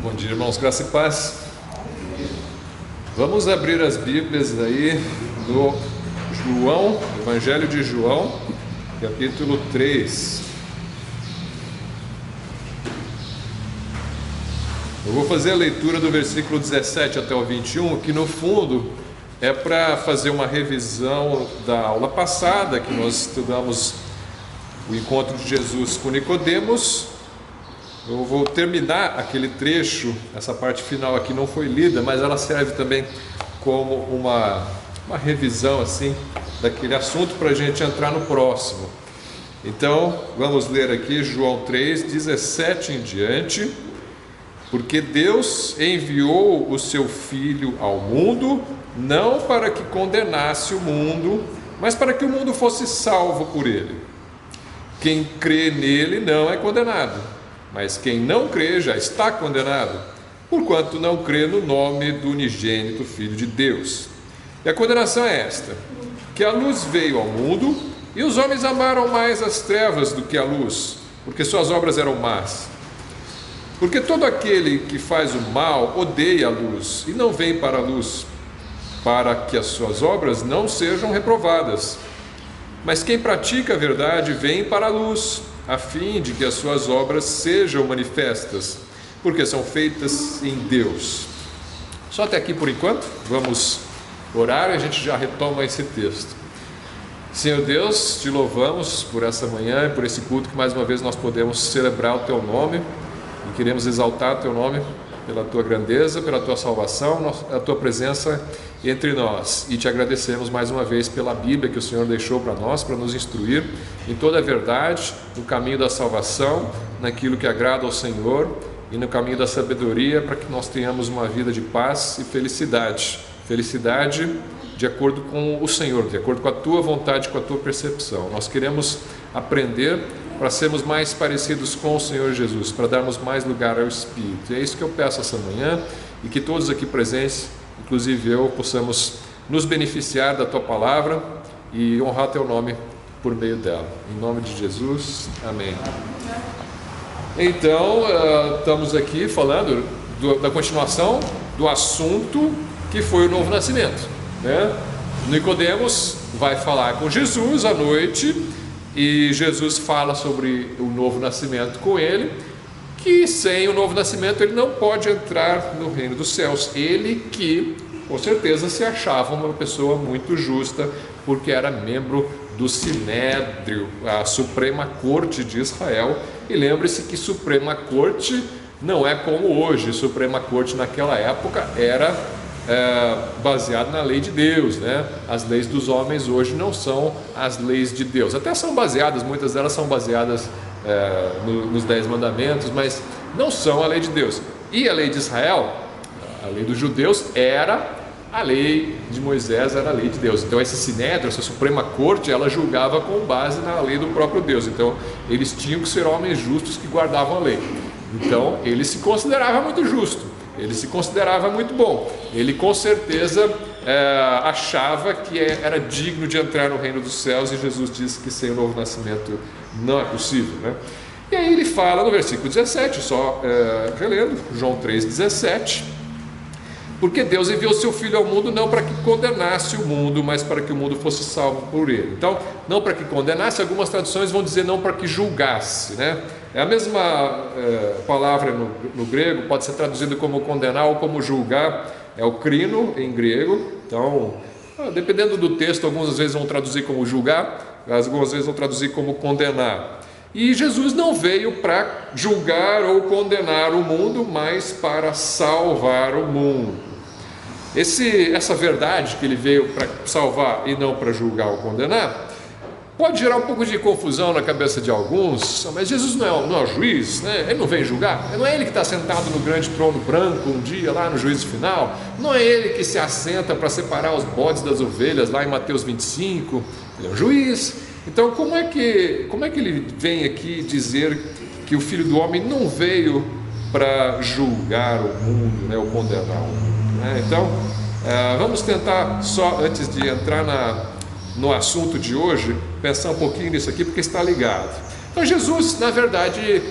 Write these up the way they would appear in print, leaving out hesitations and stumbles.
Bom dia, irmãos, graça e paz. Vamos abrir as Bíblias aí no João, Evangelho de João, capítulo 3. Eu vou fazer a leitura do versículo 17 até o 21, que no fundo é para fazer uma revisão da aula passada, que nós estudamos o encontro de Jesus com Nicodemos. Eu vou terminar aquele trecho, essa parte final aqui não foi lida, mas ela serve também como uma revisão assim daquele assunto para a gente entrar no próximo. Então, vamos ler aqui João 3, 17 em diante. Porque Deus enviou o seu Filho ao mundo, não para que condenasse o mundo, mas para que o mundo fosse salvo por ele. Quem crê nele não é condenado, mas quem não crê já está condenado, porquanto não crê no nome do unigênito Filho de Deus. E a condenação é esta: que a luz veio ao mundo, e os homens amaram mais as trevas do que a luz, porque suas obras eram más. Porque todo aquele que faz o mal odeia a luz, e não vem para a luz, para que as suas obras não sejam reprovadas. Mas quem pratica a verdade vem para a luz, a fim de que as suas obras sejam manifestas, porque são feitas em Deus. Só até aqui por enquanto, vamos orar e a gente já retoma esse texto. Senhor Deus, te louvamos por essa manhã e por esse culto que mais uma vez nós podemos celebrar o teu nome, e queremos exaltar o teu nome pela tua grandeza, pela tua salvação, a tua presença entre nós, e te agradecemos mais uma vez pela Bíblia que o Senhor deixou para nós, para nos instruir em toda a verdade, no caminho da salvação, naquilo que agrada ao Senhor, e no caminho da sabedoria, para que nós tenhamos uma vida de paz e felicidade de acordo com o Senhor, de acordo com a tua vontade, com a tua percepção. Nós queremos aprender para sermos mais parecidos com o Senhor Jesus, para darmos mais lugar ao Espírito. E é isso que eu peço essa manhã, e que todos aqui presentes, inclusive eu, possamos nos beneficiar da tua palavra e honrar teu nome por meio dela. Em nome de Jesus, amém. Então, estamos aqui falando da continuação do assunto que foi o novo nascimento, né? Nicodemos vai falar com Jesus à noite, e Jesus fala sobre o novo nascimento com ele, que sem o novo nascimento ele não pode entrar no reino dos céus. Ele que, com certeza, se achava uma pessoa muito justa, porque era membro do Sinédrio, a Suprema Corte de Israel. E lembre-se que Suprema Corte não é como hoje. Suprema Corte naquela época era baseado na lei de Deus, né? As leis dos homens hoje não são as leis de Deus, até são baseadas, muitas delas são baseadas nos 10 mandamentos, mas não são a lei de Deus. E a lei de Israel, a lei dos judeus, era a lei de Moisés, era a lei de Deus. Então esse Sinédrio, essa Suprema Corte, ela julgava com base na lei do próprio Deus. Então eles tinham que ser homens justos que guardavam a lei. Então ele se considerava muito justo, ele se considerava muito bom, ele com certeza achava que era digno de entrar no reino dos céus, e Jesus disse que sem o novo nascimento não é possível, né? E aí ele fala no versículo 17, só relendo, João 3,17: porque Deus enviou seu Filho ao mundo não para que condenasse o mundo, mas para que o mundo fosse salvo por ele. Então, não para que condenasse, algumas traduções vão dizer não para que julgasse, né? É a mesma palavra no grego, pode ser traduzido como condenar ou como julgar, é o krino em grego. Então, dependendo do texto, algumas vezes vão traduzir como julgar, algumas vezes vão traduzir como condenar. E Jesus não veio para julgar ou condenar o mundo, mas para salvar o mundo. Essa verdade que ele veio para salvar e não para julgar ou condenar, pode gerar um pouco de confusão na cabeça de alguns. Mas Jesus não é o juiz, né? Ele não vem julgar, não é ele que está sentado no grande trono branco um dia lá no juízo final, não é ele que se assenta para separar os bodes das ovelhas lá em Mateus 25, ele é um juiz. Então como é que ele vem aqui dizer que o Filho do Homem não veio para julgar o mundo, né, ou condenar o mundo, né? Então vamos tentar, só antes de entrar no assunto de hoje, pensar um pouquinho nisso aqui, porque está ligado. Então Jesus, na verdade,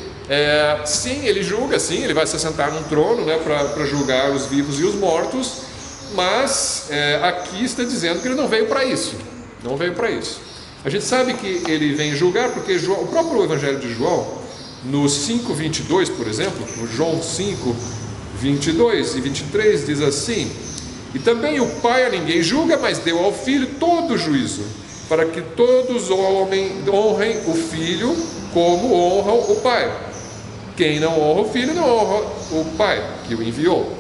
sim, ele julga, sim, ele vai se assentar num trono, né, para julgar os vivos e os mortos, mas aqui está dizendo que ele não veio para isso, não veio para isso. A gente sabe que ele vem julgar porque o próprio Evangelho de João, no 5:22, por exemplo, no João 5:22 e 23, diz assim: e também o Pai a ninguém julga, mas deu ao Filho todo o juízo, para que todos honrem o Filho como honram o Pai. Quem não honra o Filho não honra o Pai que o enviou.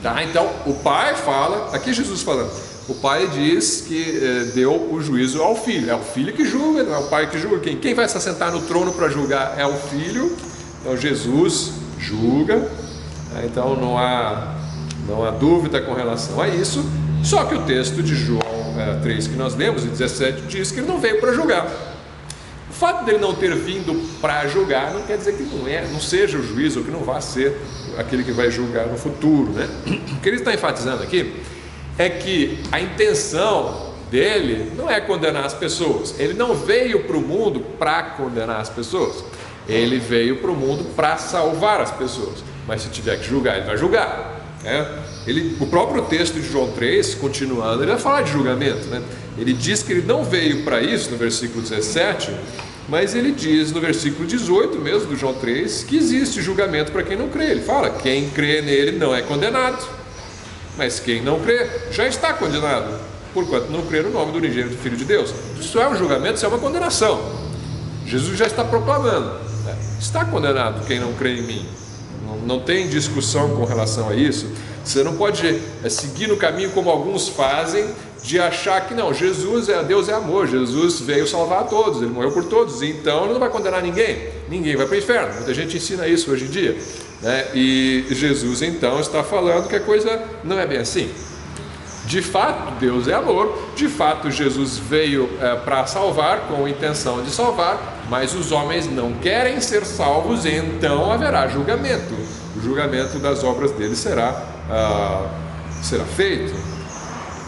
Tá? Então o Pai fala, aqui Jesus falando, o Pai diz que deu o juízo ao Filho. É o Filho que julga, não é o Pai que julga. Quem vai se assentar no trono para julgar é o Filho. Então Jesus julga. Então não há dúvida com relação a isso. Só que o texto de João 3 que nós lemos, 17, diz que ele não veio para julgar. O fato dele não ter vindo para julgar não quer dizer que não seja o juízo, ou que não vá ser aquele que vai julgar no futuro, né? O que ele está enfatizando aqui é que a intenção dele não é condenar as pessoas. Ele não veio para o mundo para condenar as pessoas. Ele veio para o mundo para salvar as pessoas. Mas se tiver que julgar, ele vai julgar. O próprio texto de João 3, continuando, ele vai falar de julgamento, né? Ele diz que ele não veio para isso no versículo 17, mas ele diz no versículo 18 mesmo do João 3 que existe julgamento para quem não crê. Ele fala: quem crê nele não é condenado, mas quem não crê já está condenado, porquanto não crê no nome do unigênito Filho de Deus. Isso é um julgamento, isso é uma condenação. Jesus já está proclamando, né? Está condenado quem não crê em mim. Não tem discussão com relação a isso. Você não pode seguir no caminho como alguns fazem, de achar que não, Deus é amor, Jesus veio salvar a todos, Ele morreu por todos, então Ele não vai condenar ninguém vai para o inferno. Muita gente ensina isso hoje em dia, né? E Jesus então está falando que a coisa não é bem assim. De fato, Deus é amor, de fato Jesus veio para salvar, com a intenção de salvar, mas os homens não querem ser salvos, e então haverá julgamento. O julgamento das obras dele será feito.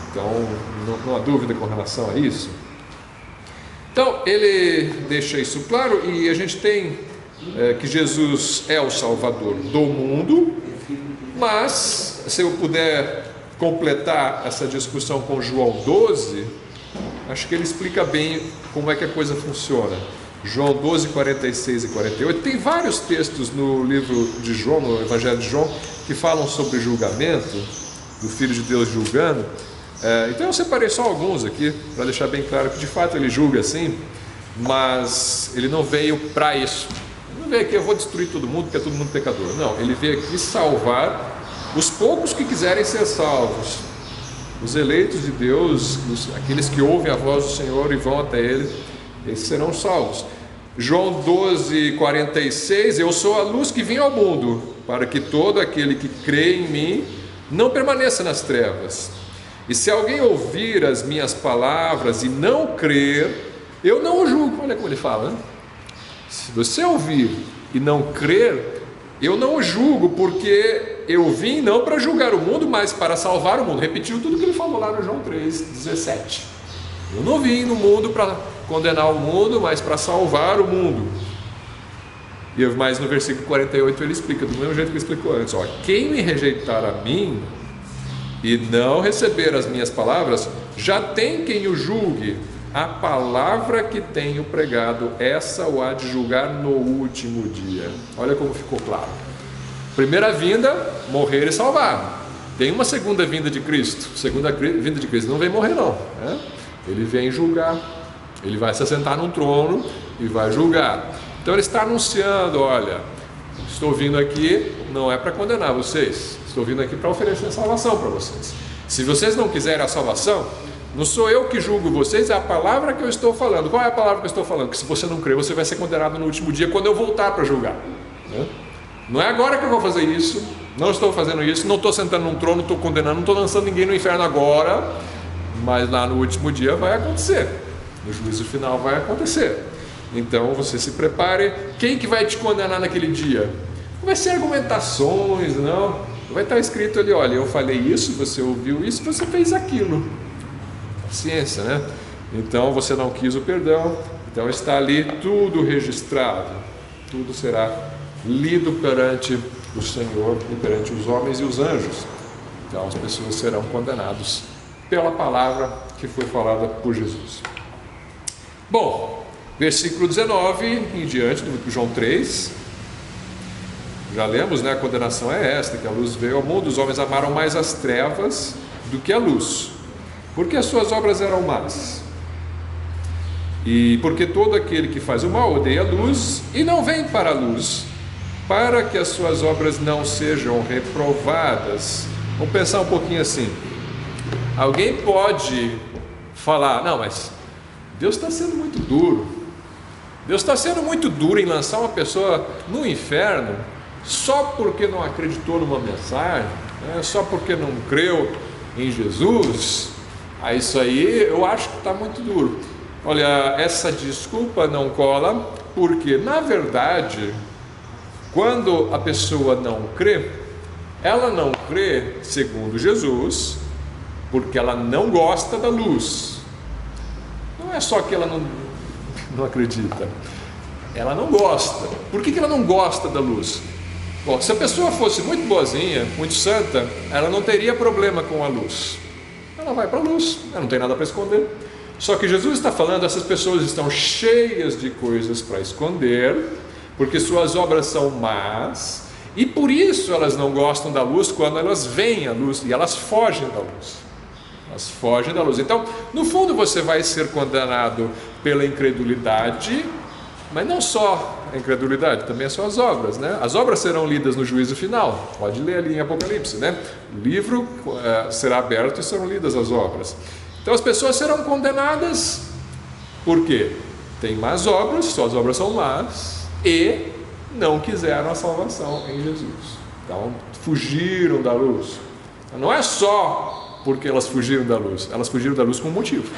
Então não há dúvida com relação a isso. Então ele deixa isso claro, e a gente tem que Jesus é o Salvador do mundo, mas se eu puder completar essa discussão com João 12, acho que ele explica bem como é que a coisa funciona. João 12, 46 e 48, tem vários textos no livro de João, no Evangelho de João, que falam sobre julgamento, do Filho de Deus julgando. Então eu separei só alguns aqui, para deixar bem claro que de fato ele julga sim, mas ele não veio para isso. Ele não veio aqui, eu vou destruir todo mundo, porque é todo mundo pecador. Não, ele veio aqui salvar os poucos que quiserem ser salvos, os eleitos de Deus, aqueles que ouvem a voz do Senhor e vão até Ele, esses serão salvos. João 12, 46, eu sou a luz que vim ao mundo, para que todo aquele que crê em mim não permaneça nas trevas. E se alguém ouvir as minhas palavras e não crer, eu não o julgo. Olha como ele fala, né? Se você ouvir e não crer, eu não o julgo, porque eu vim não para julgar o mundo, mas para salvar o mundo. Repetiu tudo que ele falou lá no João 3, 17. Eu não vim no mundo para condenar o mundo, mas para salvar o mundo. E mais no versículo 48 ele explica, do mesmo jeito que ele explicou antes: quem me rejeitar a mim e não receber as minhas palavras, já tem quem o julgue. A palavra que tenho pregado, essa o há de julgar no último dia. Olha como ficou claro. Primeira vinda, morrer e salvar. Tem uma segunda vinda de Cristo. Segunda vinda de Cristo não vem morrer não, né? Ele vem julgar. Ele vai se assentar num trono e vai julgar. Então ele está anunciando: olha, estou vindo aqui não é para condenar vocês, estou vindo aqui para oferecer salvação para vocês. Se vocês não quiserem a salvação, não sou eu que julgo vocês, é a palavra que eu estou falando. Qual é a palavra que eu estou falando? Que se você não crer, você vai ser condenado no último dia, quando eu voltar para julgar, né? Não é agora que eu vou fazer isso, não estou fazendo isso, não estou sentando num trono, estou condenando, não estou lançando ninguém no inferno agora, mas lá no último dia vai acontecer, no juízo final vai acontecer. Então você se prepare. Quem que vai te condenar naquele dia? Não vai ser argumentações, não. Vai estar escrito ali: olha, eu falei isso, você ouviu isso, você fez aquilo. Paciência, né? Então você não quis o perdão, então está ali tudo registrado. tudo será lido perante o Senhor e perante os homens e os anjos. Então as pessoas serão condenadas pela palavra que foi falada por Jesus. Bom, versículo 19 em diante do João 3, já lemos, né? A condenação é esta, que a luz veio ao mundo, os homens amaram mais as trevas do que a luz, porque as suas obras eram más. E porque todo aquele que faz o mal odeia a luz e não vem para a luz, para que as suas obras não sejam reprovadas. Vamos pensar um pouquinho assim. Alguém pode falar, não, mas Deus está sendo muito duro. Deus está sendo muito duro em lançar uma pessoa no inferno só porque não acreditou numa mensagem, né? Só porque não creu em Jesus. Isso aí eu acho que está muito duro. Olha, essa desculpa não cola, porque na verdade, quando a pessoa não crê, ela não crê segundo Jesus, porque ela não gosta da luz. Não é só que ela não acredita, ela não gosta. Por que ela não gosta da luz? Bom, se a pessoa fosse muito boazinha, muito santa, ela não teria problema com a luz. Ela vai para a luz, ela não tem nada para esconder. Só que Jesus está falando, essas pessoas estão cheias de coisas para esconder, porque suas obras são más, e por isso elas não gostam da luz quando elas veem a luz, e elas fogem da luz. Elas fogem da luz. Então, no fundo, você vai ser condenado pela incredulidade, mas não só a incredulidade, também as suas obras, né? As obras serão lidas no juízo final. Pode ler ali em Apocalipse, né? O livro será aberto e serão lidas as obras. Então as pessoas serão condenadas, por quê? Tem más obras, suas obras são más, e não quiseram a salvação em Jesus. Então fugiram da luz. Não é só porque elas fugiram da luz com um motivo.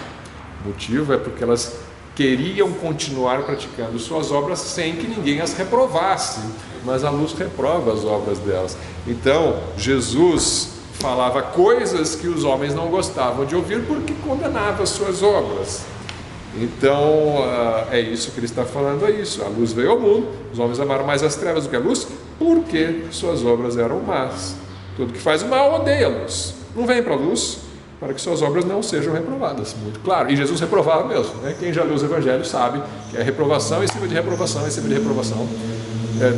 O motivo é porque elas queriam continuar praticando suas obras sem que ninguém as reprovasse, mas a luz reprova as obras delas. Então Jesus falava coisas que os homens não gostavam de ouvir porque condenava as suas obras. Então é isso que ele está falando, é isso. A luz veio ao mundo, os homens amaram mais as trevas do que a luz, porque suas obras eram más. Todo que faz o mal odeia a luz, não vem para a luz, para que suas obras não sejam reprovadas. Muito claro, e Jesus reprovava mesmo, né? Quem já leu os evangelhos sabe que é reprovação em cima de reprovação em cima de reprovação,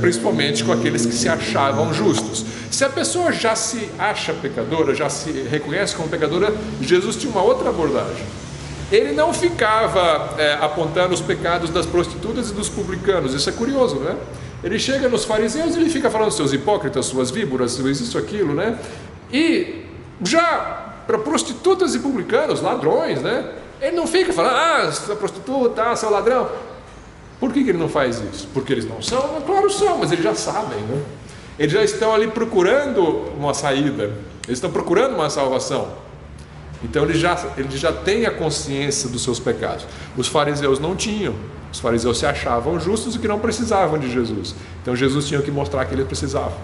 principalmente com aqueles que se achavam justos. Se a pessoa já se acha pecadora, já se reconhece como pecadora, Jesus tinha uma outra abordagem. Ele não ficava apontando os pecados das prostitutas e dos publicanos. Isso é curioso, né? Ele chega nos fariseus e ele fica falando seus hipócritas, suas víboras, isso, aquilo, né? E já para prostitutas e publicanos, ladrões, né? Ele não fica falando, você é prostituta, seu ladrão. Por que ele não faz isso? Porque eles não são? Claro são, mas eles já sabem, né? Eles já estão ali procurando uma saída, eles estão procurando uma salvação. Então eles já têm a consciência dos seus pecados. Os fariseus não tinham. Os fariseus se achavam justos e que não precisavam de Jesus. Então Jesus tinha que mostrar que eles precisavam.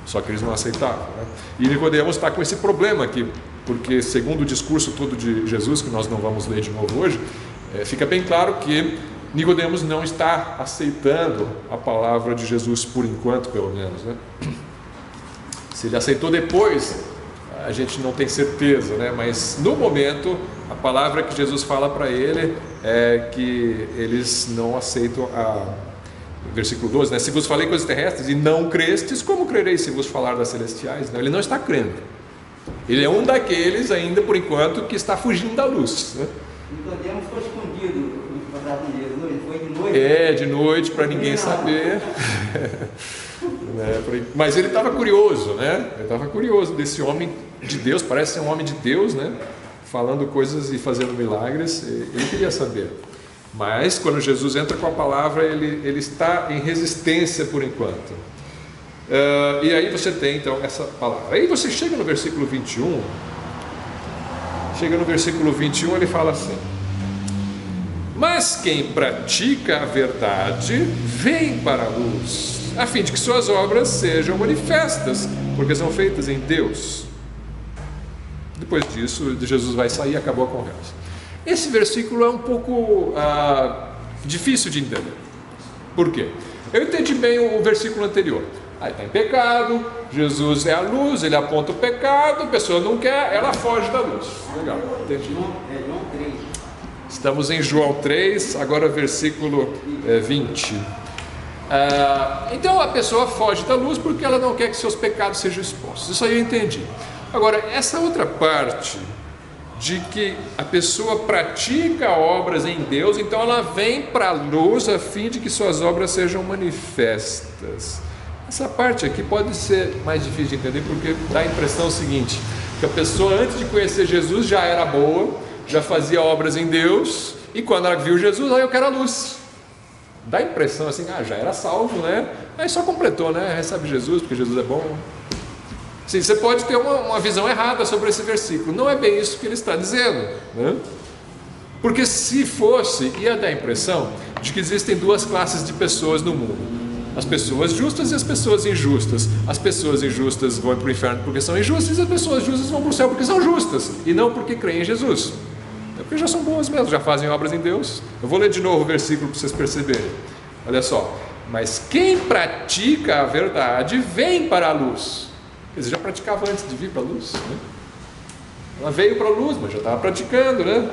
Só que eles não aceitavam, né? E Nicodemos está com esse problema aqui, porque segundo o discurso todo de Jesus, que nós não vamos ler de novo hoje, fica bem claro que Nicodemos não está aceitando a palavra de Jesus por enquanto, pelo menos, né? Se ele aceitou depois, a gente não tem certeza, né? Mas no momento, a palavra que Jesus fala para ele é que eles não aceitam versículo 12, né? Se vos falei coisas terrestres e não crestes, como crereis se vos falar das celestiais? Ele não está crendo. Ele é um daqueles ainda, por enquanto, que está fugindo da luz, né? Nicodemos foi escondido no quadrado de Jesus, ele foi de noite. De noite, para ninguém saber. Mas ele estava curioso, né? Ele estava curioso desse homem de Deus, parece ser um homem de Deus, né? Falando coisas e fazendo milagres, ele queria saber. Mas quando Jesus entra com a palavra, ele está em resistência por enquanto. E aí você tem então essa palavra. Aí você chega no versículo 21. Ele fala assim: mas quem pratica a verdade vem para a luz, a fim de que suas obras sejam manifestas, porque são feitas em Deus. Depois disso, Jesus vai sair e acabou a conversa. Esse versículo é um pouco difícil de entender. Por quê? Eu entendi bem o versículo anterior. Aí está em pecado, Jesus é a luz, ele aponta o pecado, a pessoa não quer, ela foge da luz. Legal, entendi. É João 3. Estamos em João 3, agora versículo 20. Então a pessoa foge da luz porque ela não quer que seus pecados sejam expostos. Isso aí eu entendi. Agora, essa outra parte de que a pessoa pratica obras em Deus, então ela vem para a luz a fim de que suas obras sejam manifestas. Essa parte aqui pode ser mais difícil de entender porque dá a impressão seguinte, que a pessoa antes de conhecer Jesus já era boa, já fazia obras em Deus, e quando ela viu Jesus, aí eu quero a luz. Dá a impressão assim, já era salvo, né? Aí só completou, né? Recebe Jesus porque Jesus é bom. Sim, você pode ter uma visão errada sobre esse versículo. Não é bem isso que ele está dizendo, né? Porque se fosse, ia dar a impressão de que existem duas classes de pessoas no mundo: as pessoas justas e as pessoas injustas. As pessoas injustas vão para o inferno porque são injustas, e as pessoas justas vão para o céu porque são justas, e não porque creem em Jesus. É porque já são boas mesmo, já fazem obras em Deus. Eu vou ler de novo o versículo para vocês perceberem. Olha só: mas quem pratica a verdade vem para a luz. Ele já praticava antes de vir para a luz, né? Ela veio para a luz, mas já estava praticando, né?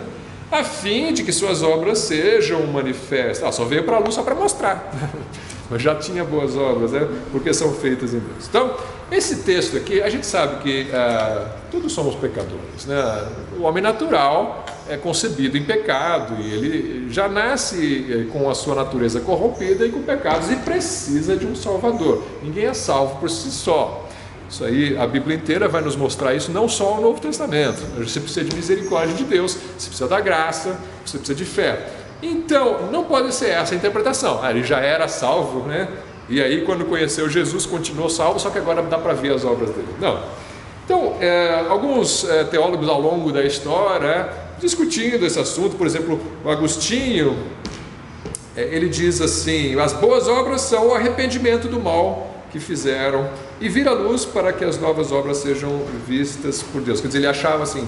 A fim de que suas obras sejam manifestas. Só veio para a luz só para mostrar. Mas já tinha boas obras, né? Porque são feitas em Deus. Então, esse texto aqui, a gente sabe que todos somos pecadores, né? O homem natural é concebido em pecado e ele já nasce com a sua natureza corrompida e com pecados e precisa de um Salvador. Ninguém é salvo por si só. Isso aí, a Bíblia inteira vai nos mostrar isso, não só o Novo Testamento. Você precisa de misericórdia de Deus, você precisa da graça, você precisa de fé. Então, não pode ser essa a interpretação. Ele já era salvo, né? E aí, quando conheceu Jesus, continuou salvo, só que agora dá para ver as obras dele. Não. Então, alguns teólogos ao longo da história, discutindo esse assunto, por exemplo, o Agostinho, ele diz assim: as boas obras são o arrependimento do mal que fizeram e vir à luz para que as novas obras sejam vistas por Deus. Quer dizer, ele achava assim,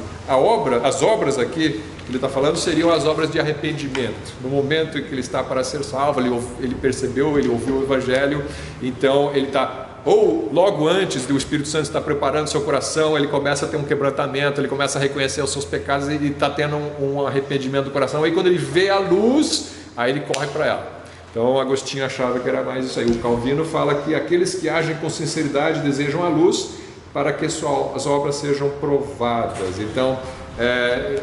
as obras aqui que ele está falando seriam as obras de arrependimento. No momento em que ele está para ser salvo, ele percebeu, ele ouviu o Evangelho, então ele está, ou logo antes do Espírito Santo estar preparando seu coração, ele começa a ter um quebrantamento, ele começa a reconhecer os seus pecados, ele está tendo um arrependimento do coração, aí quando ele vê a luz, aí ele corre para ela. Então Agostinho achava que era mais isso aí. O Calvino fala que aqueles que agem com sinceridade desejam a luz para que suas obras sejam provadas. Então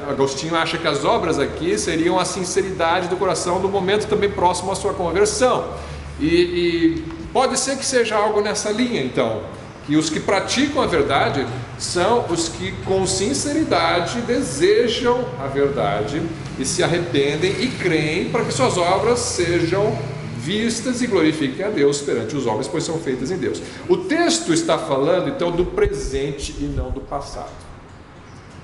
Agostinho acha que as obras aqui seriam a sinceridade do coração no momento também próximo à sua conversão. E pode ser que seja algo nessa linha, então, que os que praticam a verdade são os que com sinceridade desejam a verdade e se arrependem e creem para que suas obras sejam vistas e glorifiquem a Deus perante os homens, pois são feitas em Deus. O texto está falando então do presente e não do passado.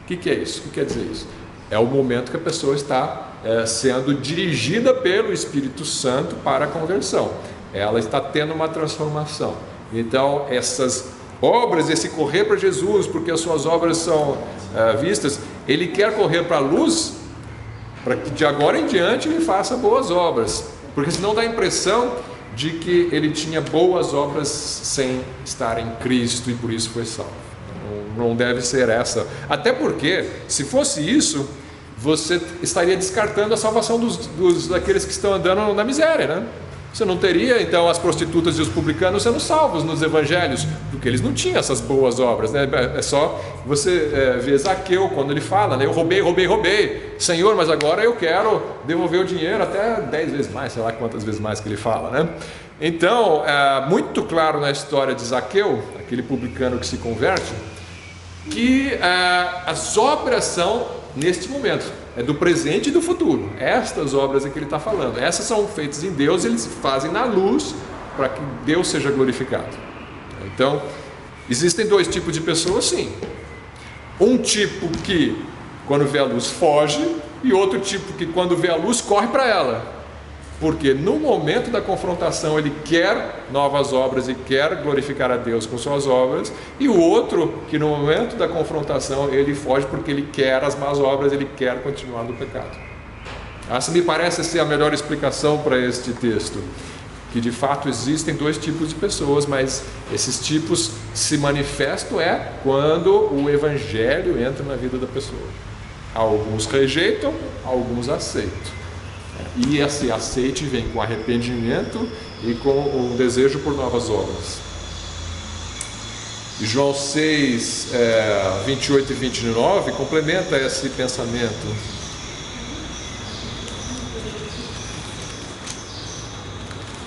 O que é isso? O que quer dizer isso? É o momento que a pessoa está sendo dirigida pelo Espírito Santo para a conversão. Ela está tendo uma transformação. Então essas obras, esse correr para Jesus, porque as suas obras são vistas, ele quer correr para a luz, para que de agora em diante ele faça boas obras, porque senão dá a impressão de que ele tinha boas obras sem estar em Cristo e por isso foi salvo. Não deve ser essa, até porque se fosse isso, você estaria descartando a salvação daqueles que estão andando na miséria, né? Você não teria então as prostitutas e os publicanos sendo salvos nos evangelhos, porque eles não tinham essas boas obras, né? É só você ver Zaqueu quando ele fala, né? Eu roubei, Senhor, mas agora eu quero devolver o dinheiro até 10 vezes mais, sei lá quantas vezes mais que ele fala, né? Então, muito claro na história de Zaqueu, aquele publicano que se converte, que as obras são neste momento, é do presente e do futuro. Estas obras é que ele está falando, essas são feitas em Deus, eles se fazem na luz para que Deus seja glorificado. Então, existem dois tipos de pessoas, sim. Um tipo que quando vê a luz foge, e outro tipo que quando vê a luz corre para ela, porque no momento da confrontação ele quer novas obras e quer glorificar a Deus com suas obras, e o outro que no momento da confrontação ele foge porque ele quer as más obras, ele quer continuar no pecado. Essa me parece ser a melhor explicação para este texto. que de fato existem dois tipos de pessoas, mas esses tipos se manifestam quando o Evangelho entra na vida da pessoa. Alguns rejeitam, alguns aceitam. E esse aceite vem com arrependimento e com um desejo por novas obras. E João 6, 28 e 29 complementa esse pensamento.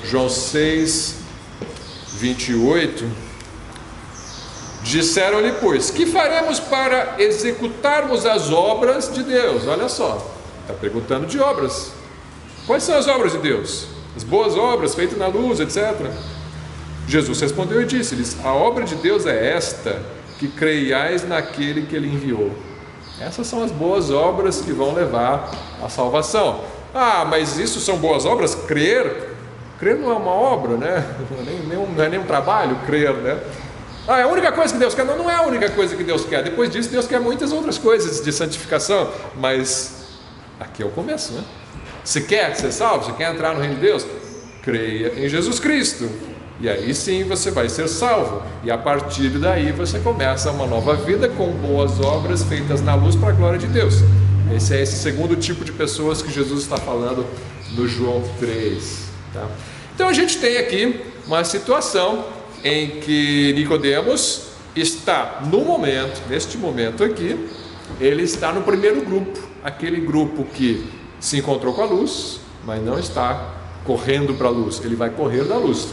João 6, 28. Disseram-lhe, pois, que faremos para executarmos as obras de Deus? Olha só, está perguntando de obras. Quais são as obras de Deus? As boas obras feitas na luz, etc. Jesus respondeu e disse-lhes, a obra de Deus é esta, que creiais naquele que Ele enviou. Essas são as boas obras que vão levar à salvação. Ah, mas isso são boas obras? Crer não é uma obra, né? Não é nem um trabalho, crer, né? Ah, é a única coisa que Deus quer? Não é a única coisa que Deus quer. Depois disso, Deus quer muitas outras coisas de santificação. Mas aqui é o começo, né? Você quer ser salvo? Você quer entrar no reino de Deus? Creia em Jesus Cristo. E aí sim você vai ser salvo. E a partir daí você começa uma nova vida com boas obras feitas na luz para a glória de Deus. Esse é esse segundo tipo de pessoas que Jesus está falando no João 3. Tá? Então a gente tem aqui uma situação em que Nicodemos está neste momento aqui, ele está no primeiro grupo, aquele grupo que se encontrou com a luz, mas não está correndo para a luz, ele vai correr da luz.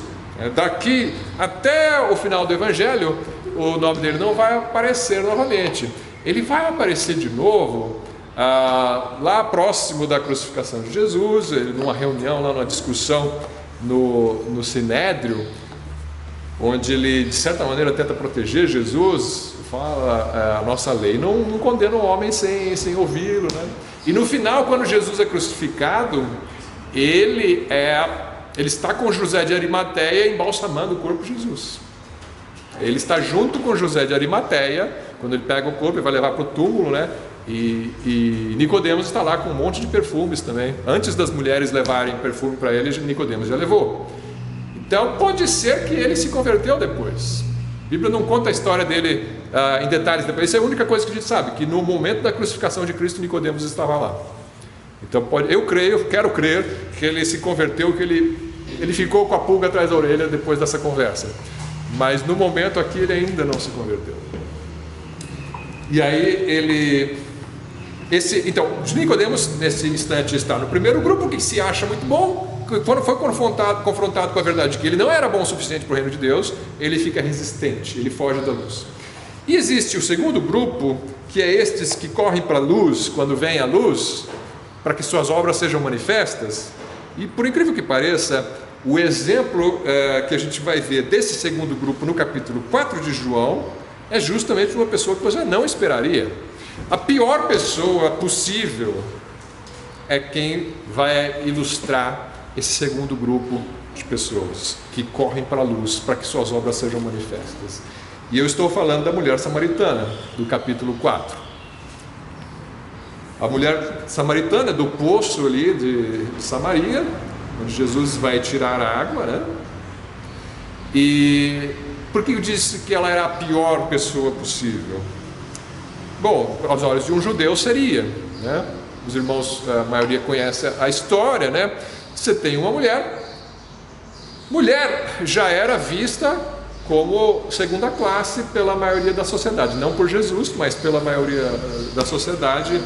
Daqui até o final do Evangelho, o nome dele não vai aparecer novamente. Ele vai aparecer de novo lá próximo da crucificação de Jesus, numa reunião, lá numa discussão no Sinédrio, onde ele de certa maneira tenta proteger Jesus, fala, a nossa lei não condena o homem sem ouvi-lo, né? E no final, quando Jesus é crucificado, ele está com José de Arimateia embalsamando o corpo de Jesus. Ele está junto com José de Arimateia, quando ele pega o corpo e vai levar para o túmulo, né? E Nicodemos está lá com um monte de perfumes também. Antes das mulheres levarem perfume para ele, Nicodemos já levou. Então pode ser que ele se converteu depois. A Bíblia não conta a história dele em detalhes depois. Essa é a única coisa que a gente sabe, que no momento da crucificação de Cristo, Nicodemos estava lá. Então quero crer que ele se converteu, que ele ficou com a pulga atrás da orelha depois dessa conversa. Mas no momento aqui ele ainda não se converteu. E aí então, Nicodemos nesse instante está no primeiro grupo, que se acha muito bom. Quando foi confrontado com a verdade de que ele não era bom o suficiente para o reino de Deus, ele fica resistente, ele foge da luz. E existe o segundo grupo, que é estes que correm para a luz quando vem a luz, para que suas obras sejam manifestas. E por incrível que pareça, o exemplo que a gente vai ver desse segundo grupo no capítulo 4 de João é justamente uma pessoa que você não esperaria. A pior pessoa possível é quem vai ilustrar esse segundo grupo de pessoas que correm para a luz para que suas obras sejam manifestas. E eu estou falando da mulher samaritana, do capítulo 4. A mulher samaritana do poço ali de Samaria, onde Jesus vai tirar a água, né? E por que eu disse que ela era a pior pessoa possível? Bom, aos olhos de um judeu seria, né? Os irmãos, a maioria conhece a história, né? Você tem uma mulher já era vista como segunda classe pela maioria da sociedade, não por Jesus, mas pela maioria da sociedade,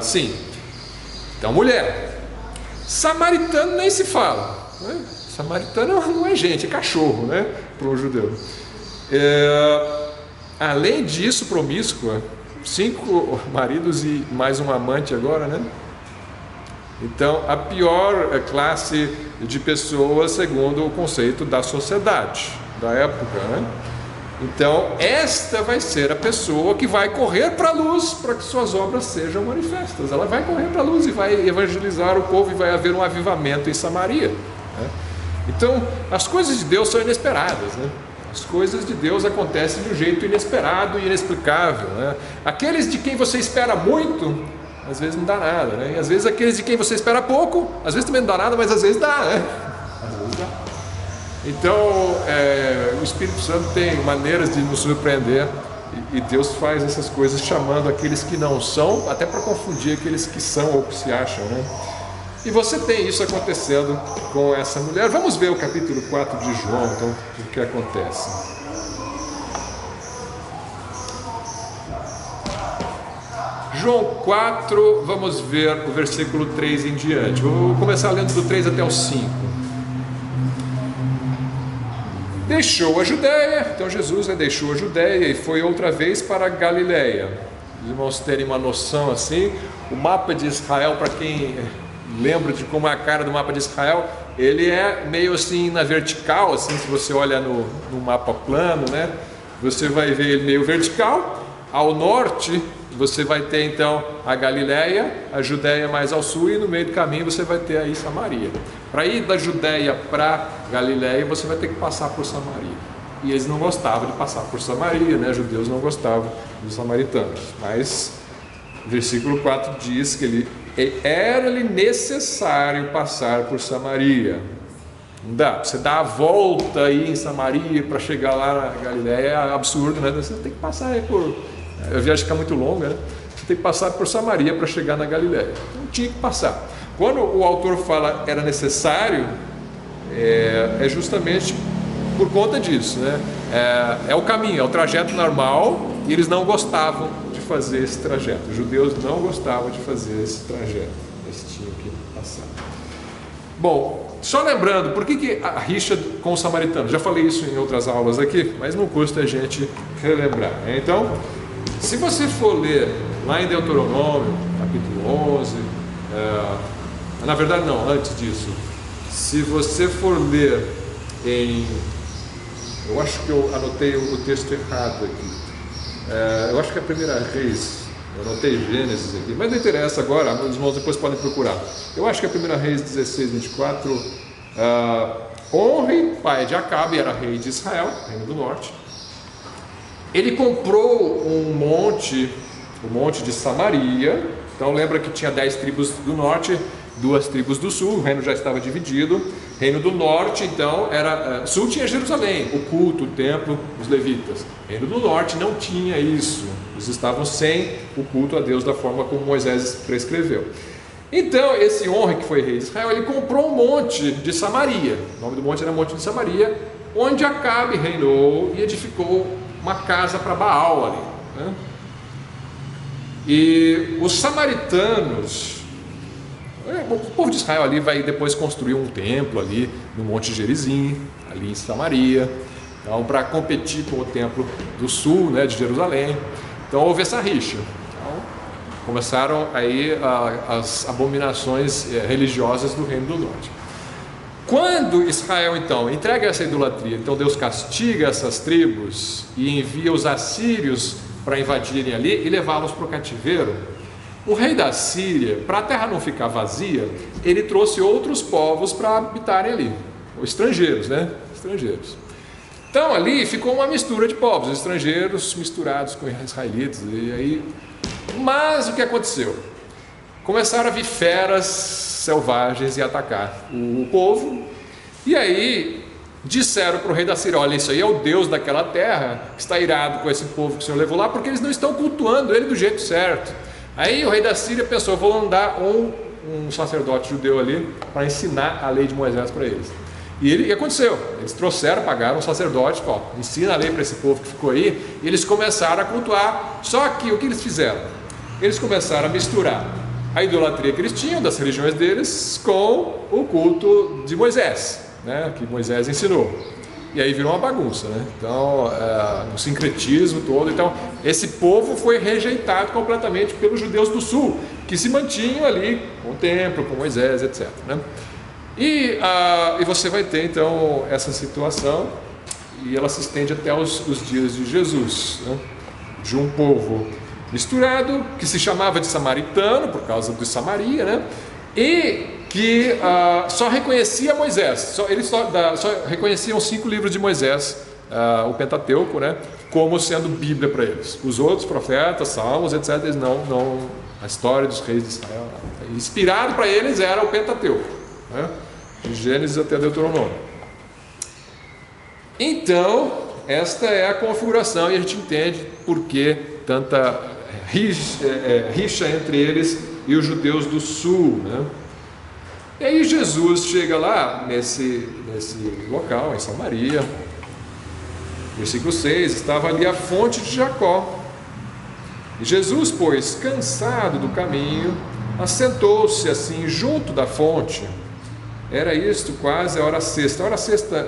sim. Então, mulher. Samaritano nem se fala, né? Samaritano não é gente, é cachorro, né? Para um judeu. Além disso, promíscua, 5 maridos e mais um amante agora, né? Então, a pior classe de pessoas segundo o conceito da sociedade da época, né? Então, esta vai ser a pessoa que vai correr para a luz para que suas obras sejam manifestas. Ela vai correr para a luz e vai evangelizar o povo e vai haver um avivamento em Samaria, né? Então, as coisas de Deus são inesperadas, né? As coisas de Deus acontecem de um jeito inesperado e inexplicável, né? Aqueles de quem você espera muito, às vezes não dá nada, né? E às vezes aqueles de quem você espera pouco, às vezes também não dá nada, mas às vezes dá, né? Às vezes dá. Então, o Espírito Santo tem maneiras de nos surpreender e Deus faz essas coisas chamando aqueles que não são, até para confundir aqueles que são ou que se acham, né? E você tem isso acontecendo com essa mulher. Vamos ver o capítulo 4 de João, então, o que acontece. João 4, vamos ver o versículo 3 em diante. Vou começar lendo do 3 até o 5. Deixou a Judéia, então Jesus deixou a Judéia e foi outra vez para a Galileia. Os irmãos terem uma noção assim, o mapa de Israel, para quem lembra de como é a cara do mapa de Israel, ele é meio assim na vertical, assim, se você olha no mapa plano, né? Você vai ver ele meio vertical. Ao norte você vai ter então a Galileia, a Judéia mais ao sul, e no meio do caminho você vai ter aí Samaria. Para ir da Judéia para Galileia você vai ter que passar por Samaria. E eles não gostavam de passar por Samaria, né? Os judeus não gostavam dos samaritanos. Mas o versículo 4 diz que era-lhe necessário passar por Samaria. Não dá, você dá a volta aí em Samaria para chegar lá na Galileia, é absurdo, né? Você tem que passar aí por... A viagem fica muito longa, né? Você tem que passar por Samaria para chegar na Galileia. Então tinha que passar. Quando o autor fala era necessário, é justamente por conta disso, né? É o caminho, é o trajeto normal, e eles não gostavam de fazer esse trajeto. Os judeus não gostavam de fazer esse trajeto. Eles tinham que passar. Bom, só lembrando, por que a rixa com os samaritanos? Já falei isso em outras aulas aqui, mas não custa a gente relembrar. Então, se você for ler lá em Deuteronômio, capítulo 11, na verdade não, antes disso, se você for ler em... Eu acho que eu anotei o texto errado aqui. Eu acho que é a Primeira Reis, eu anotei Gênesis aqui, mas não interessa agora, os irmãos depois podem procurar. Eu acho que é a Primeira Reis 16, 24. Onre, pai de Acabe, era rei de Israel, reino do norte. Ele comprou o monte de Samaria. Então lembra que tinha 10 tribos do norte, 2 tribos do sul, o reino já estava dividido. Reino do norte, então, sul tinha Jerusalém, o culto, o templo, os levitas. Reino do norte não tinha isso, eles estavam sem o culto a Deus da forma como Moisés prescreveu. Então esse Onre, que foi rei de Israel, ele comprou um monte de Samaria. O nome do monte era Monte de Samaria, onde Acabe reinou e edificou uma casa para Baal ali, né? E os samaritanos, o povo de Israel ali vai depois construir um templo ali no Monte Gerizim, ali em Samaria, então, para competir com o templo do sul, né, de Jerusalém. Então houve essa rixa. Então, começaram aí as abominações religiosas do Reino do Norte. Quando Israel então entrega essa idolatria, então Deus castiga essas tribos e envia os assírios para invadirem ali e levá-los para o cativeiro. O rei da Síria, para a terra não ficar vazia, ele trouxe outros povos para habitarem ali, estrangeiros, né? Estrangeiros. Então ali ficou uma mistura de povos, estrangeiros misturados com israelitas. E aí... Mas o que aconteceu? Começaram a vir feras selvagens e atacar o povo. E aí disseram para o rei da Síria: olha, isso aí é o Deus daquela terra, que está irado com esse povo que o Senhor levou lá, porque eles não estão cultuando ele do jeito certo. Aí o rei da Síria pensou: vou mandar um sacerdote judeu ali para ensinar a lei de Moisés para eles. E aconteceu, eles trouxeram, pagaram um sacerdote, ensina a lei para esse povo que ficou aí, e eles começaram a cultuar. Só que o que eles fizeram? Eles começaram a misturar a idolatria que eles tinham, das religiões deles, com o culto de Moisés, né, que Moisés ensinou. E aí virou uma bagunça, né? Então, um sincretismo todo. Então, esse povo foi rejeitado completamente pelos judeus do sul, que se mantinham ali com o templo, com Moisés, etc., né? E você vai ter então essa situação, e ela se estende até os dias de Jesus, né? De um povo misturado, que se chamava de samaritano por causa de Samaria, né? E que só reconhecia Moisés, eles só reconheciam os 5 livros de Moisés, o Pentateuco, né, como sendo Bíblia para eles. Os outros profetas, Salmos, etc., eles não, a história dos reis de Israel, inspirado para eles era o Pentateuco, né, de Gênesis até Deuteronômio. Então, esta é a configuração, e a gente entende por que tanta rixa entre eles e os judeus do sul, né? E aí Jesus chega lá nesse local, em Samaria. Versículo 6, estava ali a fonte de Jacó. E Jesus, pois, cansado do caminho, assentou-se assim junto da fonte. Era isto quase a hora sexta. A hora sexta,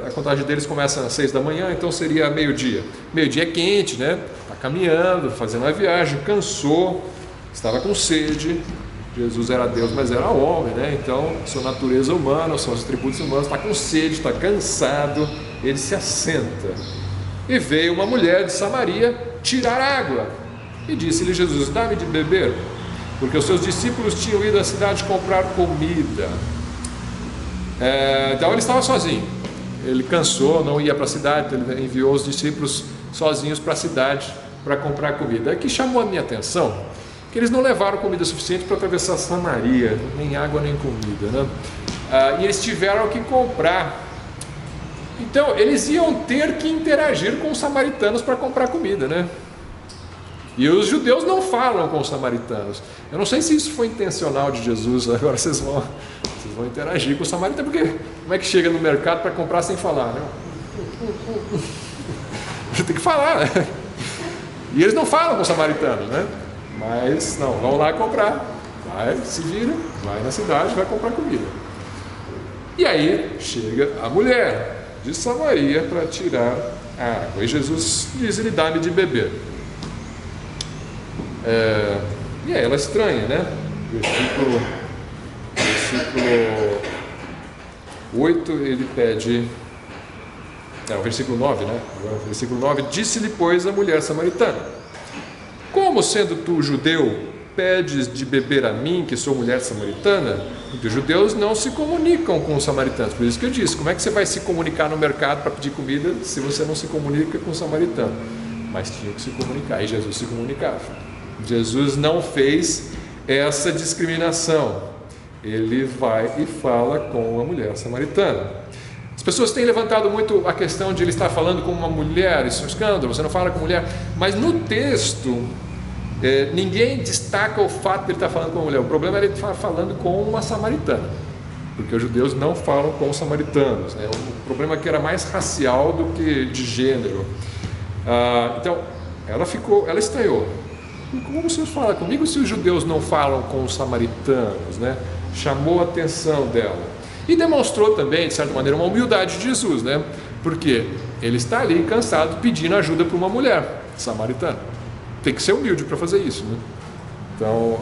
a contagem deles começa às 6 da manhã, então seria meio-dia. Meio-dia é quente, né? Está caminhando, fazendo uma viagem, cansou, estava com sede. Jesus era Deus, mas era homem, né? Então, sua natureza humana, seus atributos humanos, está com sede, está cansado, ele se assenta. E veio uma mulher de Samaria tirar água. E disse-lhe Jesus: dá-me de beber, porque os seus discípulos tinham ido à cidade comprar comida. Então ele estava sozinho, ele cansou, não ia para a cidade, ele enviou os discípulos sozinhos para a cidade para comprar comida. Aqui chamou a minha atenção que eles não levaram comida suficiente para atravessar Samaria, nem água nem comida, né? E eles tiveram que comprar. Então eles iam ter que interagir com os samaritanos para comprar comida, né? E os judeus não falam com os samaritanos. Eu não sei se isso foi intencional de Jesus. Agora vocês vão interagir com os samaritanos, porque como é que chega no mercado para comprar sem falar, né? Tem que falar, né? E eles não falam com os samaritanos, né? Mas não, vão lá comprar. Vai, se vira, vai na cidade, vai comprar comida. E aí chega a mulher de Samaria para tirar a água. E Jesus diz-lhe: dá-me de beber. E aí ela estranha, né? Versículo 8, ele pede. O versículo 9, né? Agora, versículo 9: disse-lhe, pois, a mulher samaritana: como sendo tu judeu, pedes de beber a mim, que sou mulher samaritana? Porque os judeus não se comunicam com os samaritanos. Por isso que eu disse: como é que você vai se comunicar no mercado para pedir comida se você não se comunica com o samaritano? Mas tinha que se comunicar, e Jesus se comunicava. Jesus não fez essa discriminação. Ele vai e fala com a mulher samaritana. As pessoas têm levantado muito a questão de ele estar falando com uma mulher. Isso é um escândalo, você não fala com mulher. Mas no texto, ninguém destaca o fato de ele estar falando com uma mulher. O problema é ele estar falando com uma samaritana, porque os judeus não falam com os samaritanos, né? O problema aqui era mais racial do que de gênero. Então, ela estranhou. Como você fala comigo se os judeus não falam com os samaritanos, né? Chamou a atenção dela. E demonstrou também, de certa maneira, uma humildade de Jesus, né? Porque ele está ali cansado pedindo ajuda para uma mulher samaritana. Tem que ser humilde para fazer isso, né? Então,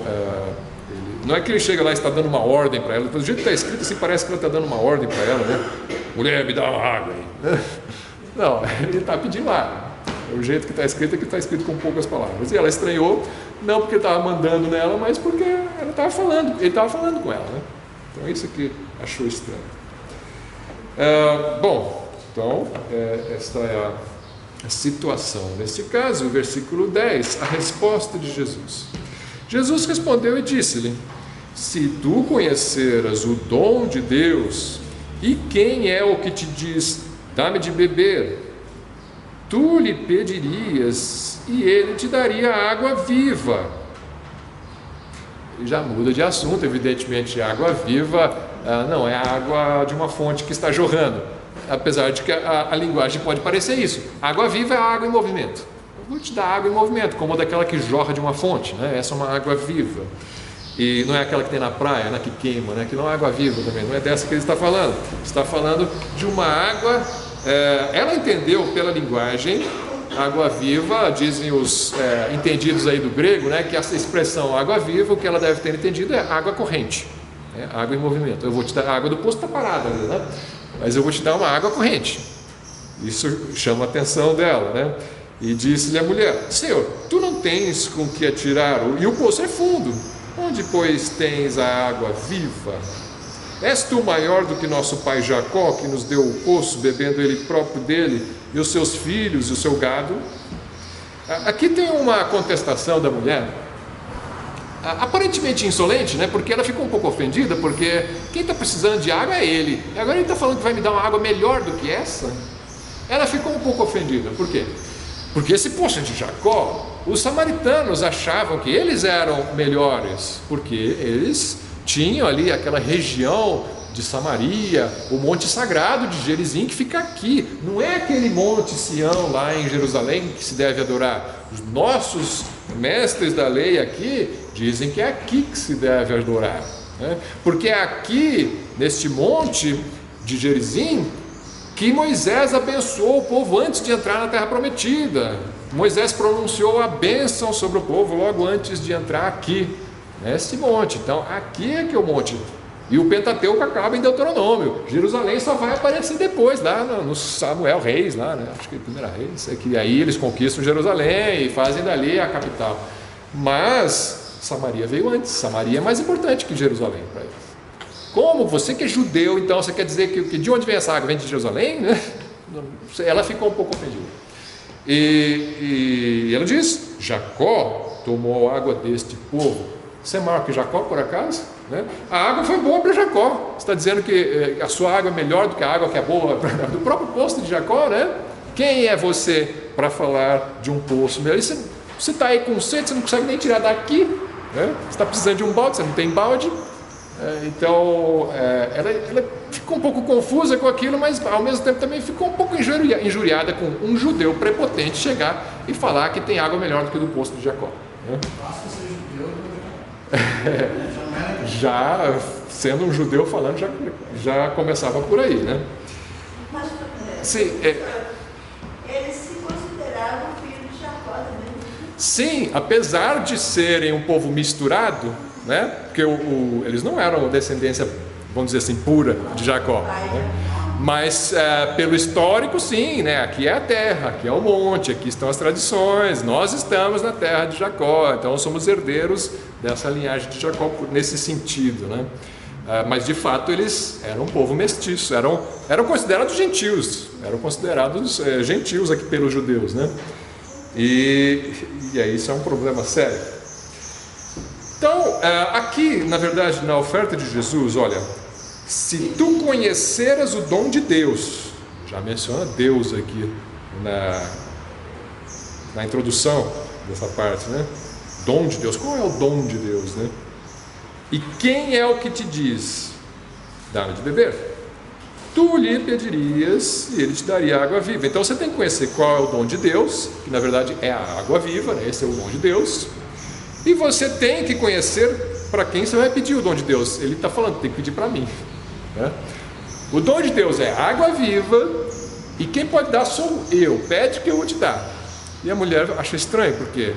não é que ele chega lá e está dando uma ordem para ela. Do jeito que está escrito assim, parece que ela está dando uma ordem para ela, né? Mulher, me dá uma água aí. Não, ele está pedindo água. O jeito que está escrito é que está escrito com poucas palavras. E ela estranhou, não porque estava mandando nela, mas porque ela estava falando, ele estava falando com ela, né? Então isso que achou estranho. Então esta é a situação. Neste caso, o versículo 10, a resposta de Jesus. Jesus respondeu e disse-lhe: se tu conheceras o dom de Deus, e quem é o que te diz, dá-me de beber, tu lhe pedirias e ele te daria água viva. E já muda de assunto, evidentemente. Água viva não é a água de uma fonte que está jorrando, apesar de que a linguagem pode parecer isso. Água viva é a água em movimento. Eu vou te dar água em movimento, como daquela que jorra de uma fonte, né? Essa é uma água viva. E não é aquela que tem na praia, né, que queima, né? Que não é água viva também, não é dessa que ele está falando. Está falando de uma água. Ela entendeu pela linguagem, água viva, dizem os entendidos aí do grego, né, que essa expressão água viva, o que ela deve ter entendido é água corrente, né, água em movimento. Eu vou te dar, a água do poço está parada, né, mas eu vou te dar uma água corrente. Isso chama a atenção dela, né? E disse-lhe a mulher: Senhor, tu não tens com que atirar, e o poço é fundo, onde pois tens a água viva? És tu maior do que nosso pai Jacó, que nos deu o poço, bebendo ele próprio dele, e os seus filhos e o seu gado? Aqui tem uma contestação da mulher, aparentemente insolente, né? Porque ela ficou um pouco ofendida, porque quem está precisando de água é ele. E agora ele está falando que vai me dar uma água melhor do que essa? ela ficou um pouco ofendida. Por quê? Porque esse poço de Jacó, os samaritanos achavam que eles eram melhores, porque eles tinham ali aquela região de Samaria, o Monte Sagrado de Gerizim, que fica aqui. Não é aquele Monte Sião lá em Jerusalém que se deve adorar. Os nossos mestres da lei aqui dizem que é aqui que se deve adorar, né? Porque é aqui, neste Monte de Gerizim, que Moisés abençoou o povo antes de entrar na terra prometida. Moisés pronunciou a bênção sobre o povo logo antes de entrar aqui, nesse monte. Então aqui é que é o monte. E o Pentateuco acaba em Deuteronômio. Jerusalém só vai aparecer depois, lá no Samuel Reis, lá, né? Acho que é a primeira Reis, é que aí eles conquistam Jerusalém e fazem dali a capital. Mas Samaria veio antes. Samaria é mais importante que Jerusalém para eles. Como você que é judeu, então você quer dizer que de onde vem essa água? Vem de Jerusalém, né? Ela ficou um pouco ofendida. E ela diz: Jacó tomou água deste povo. Você é maior que Jacó, por acaso? Né? A água foi boa para Jacó. Você está dizendo que a sua água é melhor do que a água que é boa do próprio poço de Jacó, né? Quem é você para falar de um poço melhor? Você está aí com sede, você não consegue nem tirar daqui, né? Você está precisando de um balde, você não tem balde. Então ela ficou um pouco confusa com aquilo, mas ao mesmo tempo também ficou um pouco injuriada com um judeu prepotente chegar e falar que tem água melhor do que do poço de Jacó, né? Já sendo um judeu falando, já começava por aí, né? Mas, sim, eles se consideravam filhos de Jacó também. Sim, apesar de serem um povo misturado, né? Porque eles não eram descendência, vamos dizer assim, pura de Jacó, né? Mas pelo histórico, sim, né? Aqui é a terra, aqui é o monte, aqui estão as tradições, nós estamos na terra de Jacó, então somos herdeiros dessa linhagem de Jacó nesse sentido, né? Mas de fato eles eram um povo mestiço, eram considerados gentios, gentios aqui pelos judeus, né? E aí isso é um problema sério. Então, aqui, na verdade, na oferta de Jesus, olha, se tu conheceras o dom de Deus, já menciona Deus aqui na introdução dessa parte, né? Dom de Deus, qual é o dom de Deus, né? E quem é o que te diz, dá-me de beber? Tu lhe pedirias e ele te daria água viva. Então você tem que conhecer qual é o dom de Deus, que na verdade é a água viva, né? Esse é o dom de Deus. E você tem que conhecer para quem você vai pedir o dom de Deus. Ele está falando, tem que pedir para mim, né? O dom de Deus é água viva, e quem pode dar sou eu. Pede que eu vou te dar. E a mulher acha estranho, porque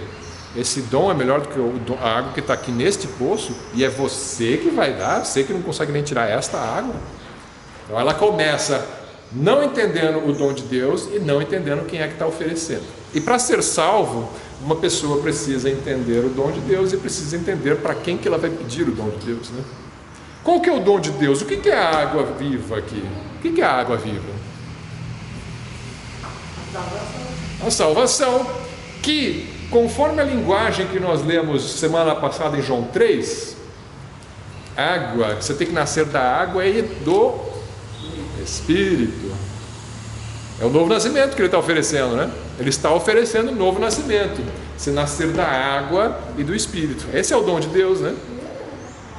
esse dom é melhor do que a água que está aqui neste poço, e é você que vai dar, você que não consegue nem tirar esta água. Então ela começa não entendendo o dom de Deus e não entendendo quem é que está oferecendo. E para ser salvo, uma pessoa precisa entender o dom de Deus e precisa entender para quem que ela vai pedir o dom de Deus, né? Qual que é o dom de Deus? O que é a água viva aqui? O que é a água viva? A salvação, que conforme a linguagem que nós lemos semana passada em João 3, água, você tem que nascer da água e do Espírito. É o novo nascimento que ele está oferecendo, né? Ele está oferecendo um novo nascimento. Você nascer da água e do Espírito. Esse é o dom de Deus, né?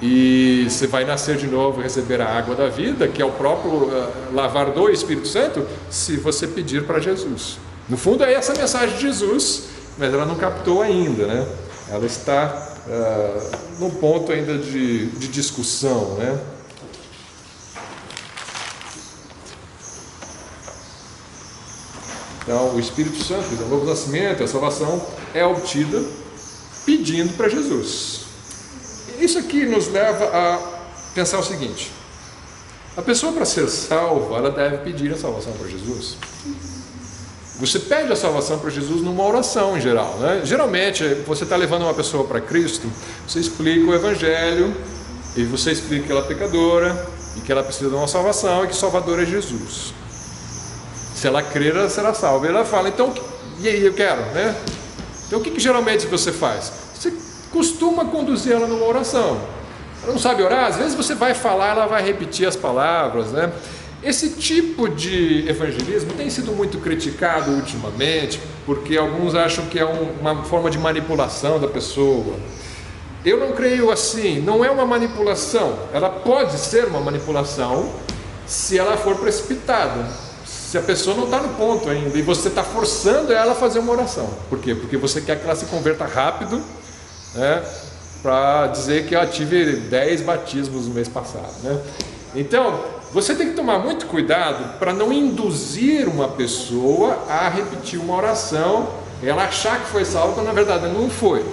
E você vai nascer de novo e receber a água da vida, que é o próprio lavar do Espírito Santo, se você pedir para Jesus. No fundo é essa a mensagem de Jesus, mas ela não captou ainda, né? Ela está num ponto ainda de discussão, né? Então, o Espírito Santo, o novo nascimento, a salvação é obtida pedindo para Jesus. Isso aqui nos leva a pensar o seguinte: a pessoa, para ser salva, ela deve pedir a salvação para Jesus. Você pede a salvação para Jesus numa oração em geral, né? Geralmente, você está levando uma pessoa para Cristo, você explica o Evangelho, e você explica que ela é pecadora, e que ela precisa de uma salvação, e que o Salvador é Jesus. Se ela crer, ela será salva. E ela fala, então, e aí, eu quero, né? Então, o que geralmente você faz? Você costuma conduzir ela numa oração. Ela não sabe orar, às vezes você vai falar, ela vai repetir as palavras, né? Esse tipo de evangelismo tem sido muito criticado ultimamente, porque alguns acham que é uma forma de manipulação da pessoa. Eu não creio assim, não é uma manipulação. Ela pode ser uma manipulação se ela for precipitada, se a pessoa não está no ponto ainda e você está forçando ela a fazer uma oração. Por quê? Porque você quer que ela se converta rápido, né? Para dizer que eu tive 10 batismos no mês passado, né? Então, você tem que tomar muito cuidado para não induzir uma pessoa a repetir uma oração, ela achar que foi salva, quando na verdade não foi.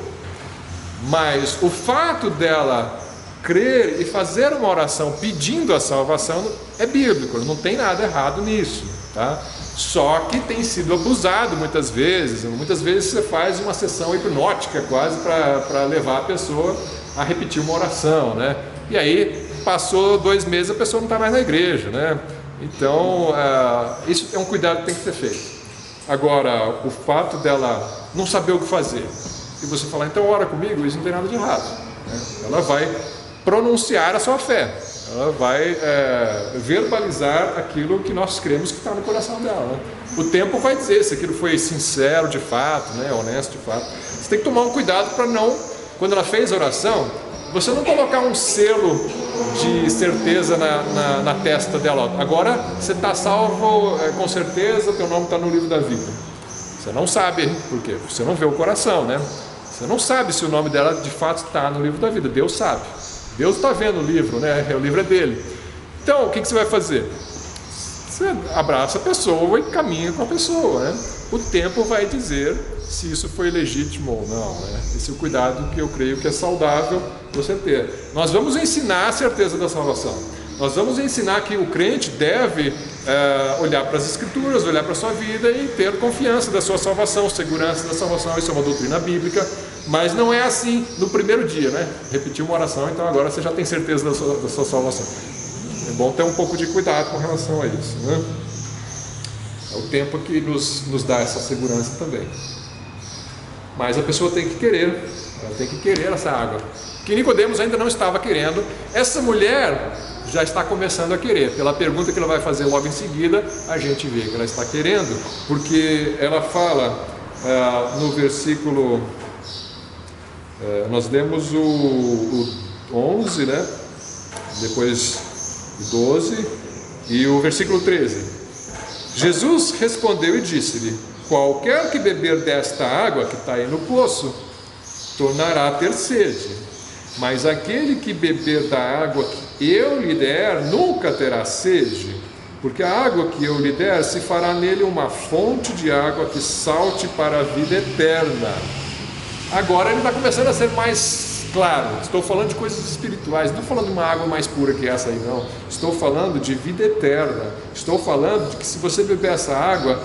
Mas o fato dela crer e fazer uma oração pedindo a salvação é bíblico, não tem nada errado nisso, tá? Só que tem sido abusado muitas vezes você faz uma sessão hipnótica quase para levar a pessoa a repetir uma oração, né? E aí passou 2 meses, a pessoa não está mais na igreja, né? Então isso é um cuidado que tem que ser feito. Agora, o fato dela não saber o que fazer e você falar, então ora comigo, isso não tem nada de errado, né? Ela vai pronunciar a sua fé, ela vai verbalizar aquilo que nós cremos que está no coração dela, né? O tempo vai dizer se aquilo foi sincero de fato, né? Honesto de fato. Você tem que tomar um cuidado para não, quando ela fez a oração, você não colocar um selo de certeza na testa dela. Agora você está salvo com certeza, teu nome está no livro da vida. Você não sabe, por quê? Você não vê o coração, né? Você não sabe se o nome dela de fato está no livro da vida. Deus sabe. Deus está vendo o livro, né? O livro é dele. Então, o que você vai fazer? Você abraça a pessoa e caminha com a pessoa, né? O tempo vai dizer se isso foi legítimo ou não, né? Esse é o cuidado que eu creio que é saudável você ter. Nós vamos ensinar a certeza da salvação. Nós vamos ensinar que o crente deve olhar para as Escrituras, olhar para a sua vida e ter confiança da sua salvação, segurança da salvação. Isso é uma doutrina bíblica, mas não é assim no primeiro dia, né? Repetir uma oração, então agora você já tem certeza da sua salvação. É bom ter um pouco de cuidado com relação a isso, né? É o tempo que nos dá essa segurança também. Mas a pessoa tem que querer, ela tem que querer essa água. Que Nicodemos ainda não estava querendo. Essa mulher já está começando a querer. Pela pergunta que ela vai fazer logo em seguida, a gente vê que ela está querendo, porque ela fala no versículo, nós lemos o 11, né? Depois o 12 e o versículo 13. Jesus respondeu e disse-lhe: qualquer que beber desta água que está aí no poço, tornará a ter sede. Mas aquele que beber da água que eu lhe der, nunca terá sede, porque a água que eu lhe der se fará nele uma fonte de água que salte para a vida eterna. Agora ele está começando a ser mais claro. Estou falando de coisas espirituais, não estou falando de uma água mais pura que essa aí, não. Estou falando de vida eterna. Estou falando de que se você beber essa água,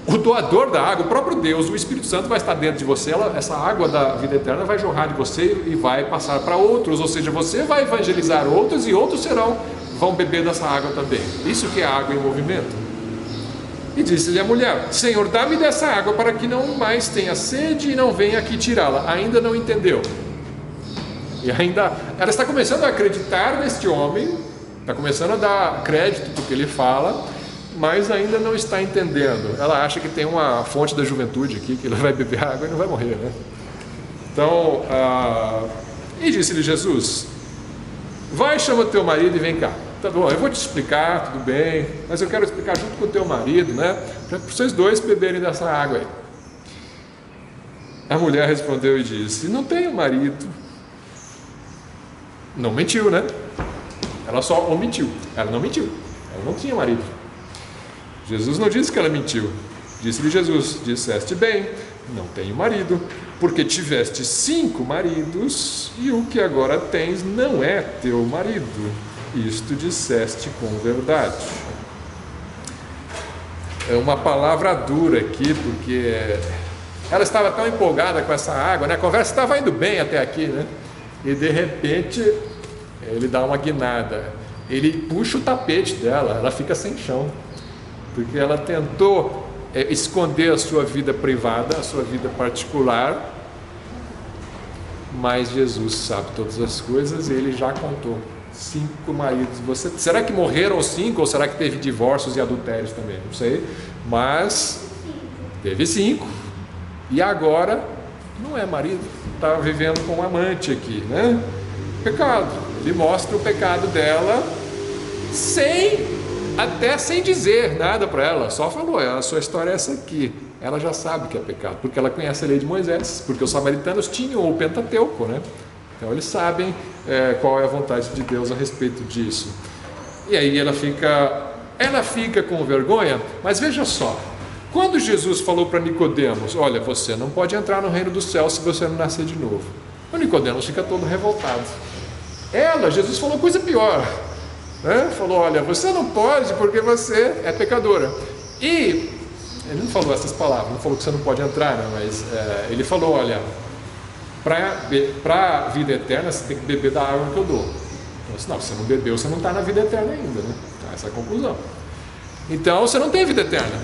o doador da água, o próprio Deus, o Espírito Santo vai estar dentro de você, essa água da vida eterna vai jorrar de você e vai passar para outros, ou seja, você vai evangelizar outros e outros vão beber dessa água também. Isso que é água em movimento. E disse-lhe a mulher: Senhor, dá-me dessa água para que não mais tenha sede e não venha aqui tirá-la. Ainda não entendeu. E ainda ela está começando a acreditar neste homem, está começando a dar crédito do que ele fala, mas ainda não está entendendo. Ela acha que tem uma fonte da juventude aqui, que ele vai beber água e não vai morrer, né? Então, e disse-lhe Jesus: vai, chama teu marido e vem cá. Tá bom, eu vou te explicar, tudo bem, mas eu quero explicar junto com o teu marido, né? Para vocês dois beberem dessa água aí. A mulher respondeu e disse: não tenho marido. Não mentiu, né? Ela só omitiu. Ela não mentiu. Ela não tinha marido. Jesus não disse que ela mentiu. Disse-lhe Jesus: disseste bem, não tenho marido, porque tiveste 5 maridos e o que agora tens não é teu marido. Isto disseste com verdade. É uma palavra dura aqui, porque ela estava tão empolgada com essa água, né? A conversa estava indo bem até aqui, né? E de repente ele dá uma guinada, ele puxa o tapete dela, ela fica sem chão, porque ela tentou esconder a sua vida privada, a sua vida particular, mas Jesus sabe todas as coisas e ele já contou. 5 maridos. Será que morreram os 5 ou será que teve divórcios e adultérios também? Não sei, mas teve 5 e agora não é marido, está vivendo com um amante aqui, né? Pecado. Ele mostra o pecado dela até sem dizer nada para ela, só falou: a sua história é essa aqui. Ela já sabe que é pecado, porque ela conhece a lei de Moisés, porque os samaritanos tinham o Pentateuco, né? Então eles sabem qual é a vontade de Deus a respeito disso. E aí ela fica com vergonha, mas veja só, quando Jesus falou para Nicodemos: olha, você não pode entrar no reino dos céus se você não nascer de novo, o Nicodemos fica todo revoltado. Jesus falou coisa pior, né? Falou: olha, você não pode porque você é pecadora. E ele não falou essas palavras, não falou que você não pode entrar, né? Mas ele falou: olha, para a vida eterna você tem que beber da água que eu dou. Então, se você não bebeu, você não está na vida eterna ainda, né? Essa é a conclusão. Então você não tem vida eterna,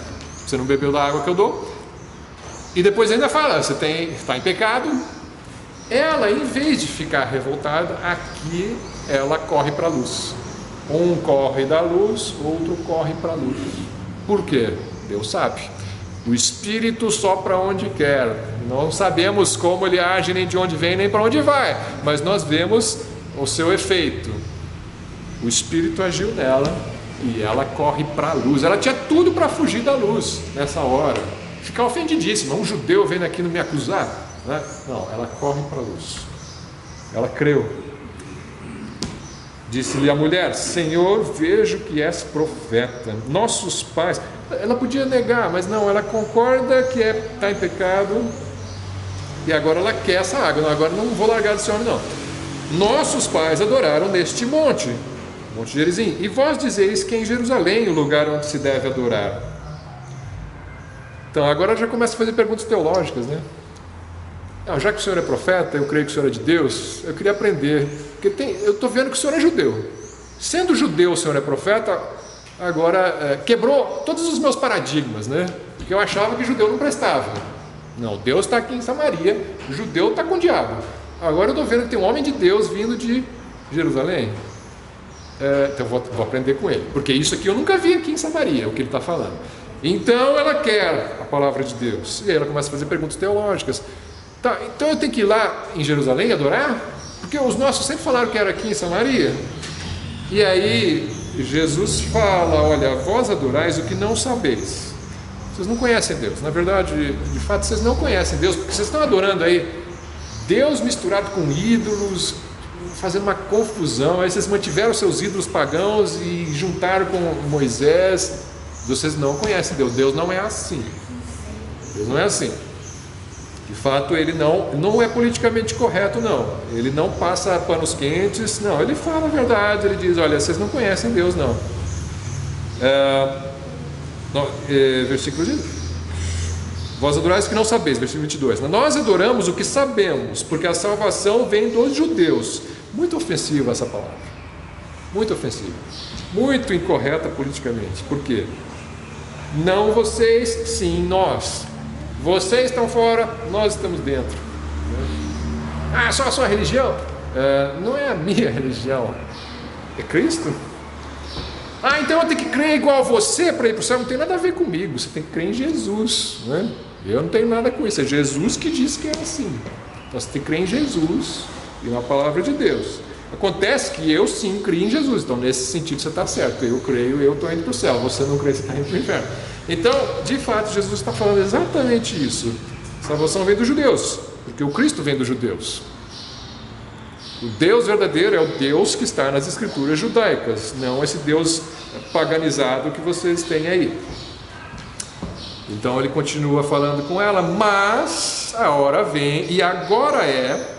você não bebeu da água que eu dou. E depois ainda fala: você está em pecado. Ela, em vez de ficar revoltada, aqui ela corre para a luz. Um corre da luz, outro corre para a luz. Por quê? Deus sabe. O Espírito sopra onde quer. Não sabemos como ele age, nem de onde vem, nem para onde vai, mas nós vemos o seu efeito. O Espírito agiu nela e ela corre para a luz. Ela tinha tudo para fugir da luz nessa hora, ficar ofendidíssima. Um judeu vem aqui me acusar, né? Não, ela corre para a luz. Ela creu. Disse-lhe a mulher: Senhor, vejo que és profeta. Nossos pais... Ela podia negar, mas não, ela concorda que está em pecado e agora ela quer essa água. Não, agora não vou largar desse homem, não. Nossos pais adoraram neste monte, Monte Gerizim, e vós dizeis que é em Jerusalém o lugar onde se deve adorar. Então agora já começa a fazer perguntas teológicas, né? Não, já que o senhor é profeta, eu creio que o senhor é de Deus, eu queria aprender, porque eu estou vendo que o senhor é judeu. Sendo judeu, o senhor é profeta. Agora quebrou todos os meus paradigmas, né? Porque eu achava que judeu não prestava. Não, Deus está aqui em Samaria, judeu está com o diabo. Agora eu estou vendo que tem um homem de Deus vindo de Jerusalém. Então eu vou aprender com ele, porque isso aqui eu nunca vi aqui em Samaria, o que ele está falando. Então ela quer a palavra de Deus, e aí ela começa a fazer perguntas teológicas. Tá, então eu tenho que ir lá em Jerusalém adorar? Porque os nossos sempre falaram que era aqui em Samaria. E aí Jesus fala: olha, vós adorais o que não sabeis. Vocês não conhecem Deus. Na verdade, de fato, vocês não conhecem Deus, porque vocês estão adorando aí Deus misturado com ídolos, fazendo uma confusão. Aí vocês mantiveram seus ídolos pagãos e juntaram com Moisés. Vocês não conhecem Deus. Deus não é assim. Deus não é assim. De fato, ele não é politicamente correto, não. Ele não passa panos quentes, não. Ele fala a verdade, ele diz: olha, vocês não conhecem Deus, não. Versículo de... Vós adorais o que não sabeis, versículo 22. Nós adoramos o que sabemos, porque a salvação vem dos judeus. Muito ofensiva essa palavra. Muito ofensiva. Muito incorreta politicamente. Por quê? Não vocês, sim nós. Vocês estão fora, nós estamos dentro. Só a sua religião? Não é a minha religião, é Cristo. Então eu tenho que crer igual a você para ir para o céu? Não tem nada a ver comigo, você tem que crer em Jesus, né? Eu não tenho nada com isso, é Jesus que diz que é assim. Então você tem que crer em Jesus e na palavra de Deus. Acontece que eu sim creio em Jesus, então nesse sentido você está certo. Eu creio, eu estou indo para o céu. Você não crê, você está indo para o inferno. Então, de fato, Jesus está falando exatamente isso. A salvação vem dos judeus, porque o Cristo vem dos judeus. O Deus verdadeiro é o Deus que está nas escrituras judaicas, não esse Deus paganizado que vocês têm aí. Então ele continua falando com ela: mas a hora vem, e agora é,